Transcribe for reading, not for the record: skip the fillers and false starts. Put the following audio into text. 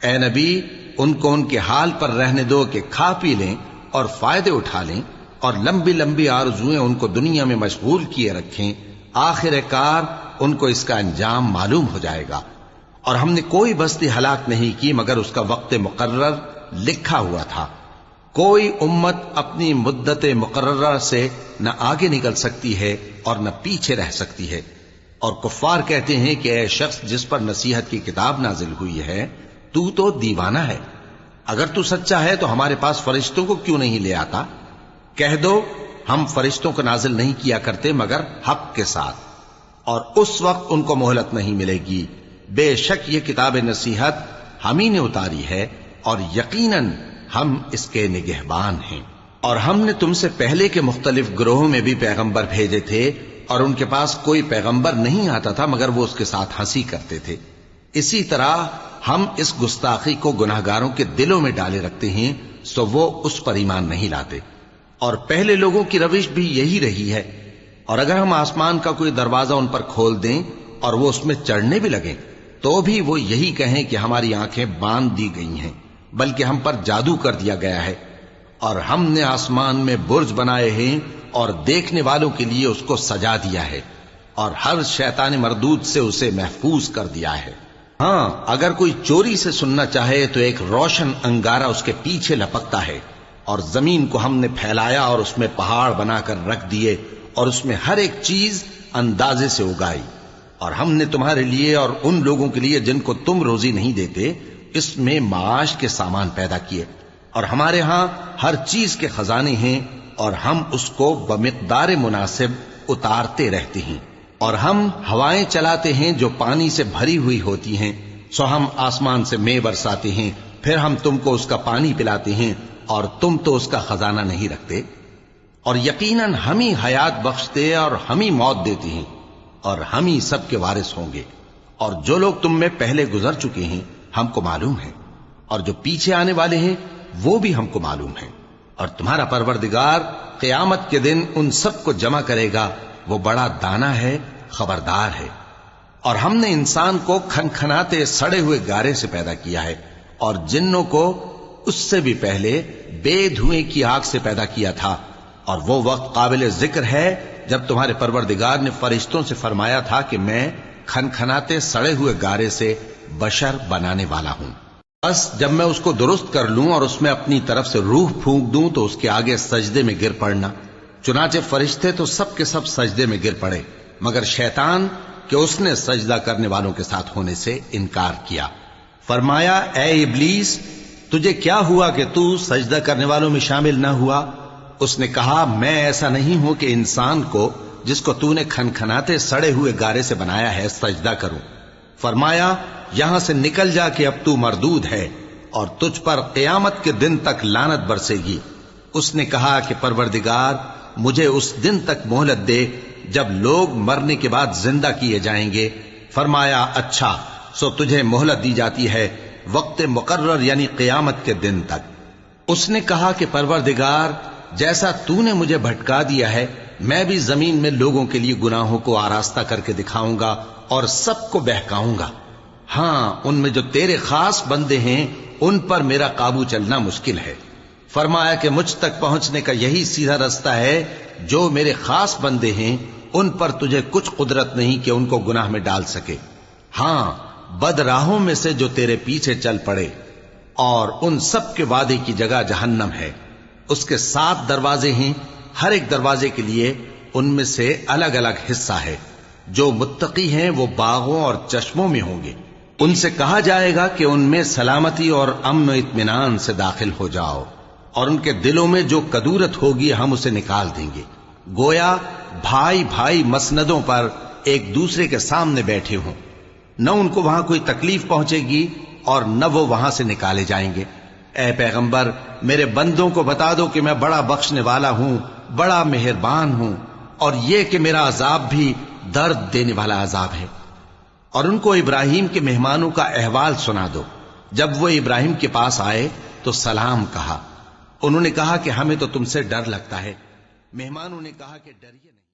اے نبی ان کو ان کے حال پر رہنے دو کہ کھا پی لیں اور فائدے اٹھا لیں اور لمبی لمبی آرزویں ان کو دنیا میں مشغول کیے رکھیں، آخر کار ان کو اس کا انجام معلوم ہو جائے گا۔ اور ہم نے کوئی بستی ہلاک نہیں کی مگر اس کا وقت مقرر لکھا ہوا تھا۔ کوئی امت اپنی مدت مقررہ سے نہ آگے نکل سکتی ہے اور نہ پیچھے رہ سکتی ہے۔ اور کفار کہتے ہیں کہ اے شخص جس پر نصیحت کی کتاب نازل ہوئی ہے تو دیوانہ ہے، اگر تو سچا ہے تو ہمارے پاس فرشتوں کو کیوں نہیں لے آتا؟ کہہ دو ہم فرشتوں کو نازل نہیں کیا کرتے مگر حق کے ساتھ، اور اس وقت ان کو مہلت نہیں ملے گی۔ بے شک یہ کتاب نصیحت ہم ہی نے اتاری ہے اور یقیناً ہم اس کے نگہبان ہیں۔ اور ہم نے تم سے پہلے کے مختلف گروہوں میں بھی پیغمبر بھیجے تھے، اور ان کے پاس کوئی پیغمبر نہیں آتا تھا مگر وہ اس کے ساتھ ہنسی کرتے تھے۔ اسی طرح ہم اس گستاخی کو گناہگاروں کے دلوں میں ڈالے رکھتے ہیں سو وہ اس پر ایمان نہیں لاتے۔ اور پہلے لوگوں کی روش بھی یہی رہی ہے، اور اگر ہم آسمان کا کوئی دروازہ ان پر کھول دیں اور وہ اس میں چڑھنے بھی لگیں تو بھی وہ یہی کہیں کہ ہماری آنکھیں باندھ دی گئی ہیں، بلکہ ہم پر جادو کر دیا گیا ہے۔ اور ہم نے آسمان میں برج بنائے ہیں اور دیکھنے والوں کے لیے اس کو سجا دیا ہے، اور ہر شیطان مردود سے اسے محفوظ کر دیا ہے۔ ہاں اگر کوئی چوری سے سننا چاہے تو ایک روشن انگارہ اس کے پیچھے لپکتا ہے، اور زمین کو ہم نے پھیلایا اور اس میں پہاڑ بنا کر رکھ دیے اور اس میں ہر ایک چیز اندازے سے اگائی۔ اور ہم نے تمہارے لیے اور ان لوگوں کے لیے جن کو تم روزی نہیں دیتے اس میں معاش کے سامان پیدا کیے، اور ہمارے ہاں ہر چیز کے خزانے ہیں اور ہم اس کو بمقدار مناسب اتارتے رہتے ہیں۔ اور ہم ہوائیں چلاتے ہیں جو پانی سے بھری ہوئی ہوتی ہیں، سو ہم آسمان سے مے برساتے ہیں، پھر ہم تم کو اس کا پانی پلاتے ہیں اور تم تو اس کا خزانہ نہیں رکھتے۔ اور یقیناً ہم ہی حیات بخشتے اور ہم ہی موت دیتے ہیں، اور ہم ہی سب کے وارث ہوں گے۔ اور جو لوگ تم میں پہلے گزر چکے ہیں ہم کو معلوم ہے، اور جو پیچھے آنے والے ہیں وہ بھی ہم کو معلوم ہے۔ اور تمہارا پروردگار قیامت کے دن ان سب کو جمع کرے گا، وہ بڑا دانا ہے، خبردار ہے۔ اور ہم نے انسان کو کھنکھناتے سڑے ہوئے گارے سے پیدا کیا ہے، اور جنوں کو اس سے بھی پہلے بے دھوئیں کی آگ سے پیدا کیا تھا۔ اور وہ وقت قابل ذکر ہے جب تمہارے پروردگار نے فرشتوں سے فرمایا تھا کہ میں کھنکھناتے سڑے ہوئے گارے سے بشر بنانے والا ہوں، بس جب میں اس کو درست کر لوں اور اس میں اپنی طرف سے روح پھونک دوں تو اس کے آگے سجدے میں گر پڑنا۔ چنانچہ فرشتے تو سب کے سب سجدے میں گر پڑے مگر شیطان کہ اس نے سجدہ کرنے والوں کے ساتھ ہونے سے انکار کیا۔ فرمایا اے ابلیس تجھے کیا ہوا کہ تو سجدہ کرنے والوں میں شامل نہ ہوا؟ اس نے کہا میں ایسا نہیں ہوں کہ انسان کو جس کو تو نے کھنکھناتے سڑے ہوئے گارے سے بنایا ہے سجدہ کروں۔ فرمایا یہاں سے نکل جا کہ اب تو مردود ہے اور تجھ پر قیامت کے دن تک لعنت برسے گی۔ اس نے کہا کہ پروردگار مجھے اس دن تک مہلت دے جب لوگ مرنے کے بعد زندہ کیے جائیں گے۔ فرمایا اچھا سو تجھے مہلت دی جاتی ہے وقت مقرر یعنی قیامت کے دن تک۔ اس نے کہا کہ پروردگار جیسا تو نے مجھے بھٹکا دیا ہے میں بھی زمین میں لوگوں کے لیے گناہوں کو آراستہ کر کے دکھاؤں گا اور سب کو بہکاؤں گا۔ ہاں ان میں جو تیرے خاص بندے ہیں ان پر میرا قابو چلنا مشکل ہے۔ فرمایا کہ مجھ تک پہنچنے کا یہی سیدھا رستہ ہے، جو میرے خاص بندے ہیں ان پر تجھے کچھ قدرت نہیں کہ ان کو گناہ میں ڈال سکے۔ ہاں بد راہوں میں سے جو تیرے پیچھے چل پڑے، اور ان سب کے وعدے کی جگہ جہنم ہے، اس کے 7 دروازے ہیں، ہر ایک دروازے کے لیے ان میں سے الگ الگ حصہ ہے۔ جو متقی ہیں وہ باغوں اور چشموں میں ہوں گے، ان سے کہا جائے گا کہ ان میں سلامتی اور امن و اطمینان سے داخل ہو جاؤ، اور ان کے دلوں میں جو کدورت ہوگی ہم اسے نکال دیں گے، گویا بھائی بھائی مسندوں پر ایک دوسرے کے سامنے بیٹھے ہوں، نہ ان کو وہاں کوئی تکلیف پہنچے گی اور نہ وہ وہاں سے نکالے جائیں گے۔ اے پیغمبر میرے بندوں کو بتا دو کہ میں بڑا بخشنے والا ہوں، بڑا مہربان ہوں، اور یہ کہ میرا عذاب بھی درد دینے والا عذاب ہے۔ اور ان کو ابراہیم کے مہمانوں کا احوال سنا دو۔ جب وہ ابراہیم کے پاس آئے تو سلام کہا، انہوں نے کہا کہ ہمیں تو تم سے ڈر لگتا ہے۔ مہمانوں نے کہا کہ ڈریے نہیں۔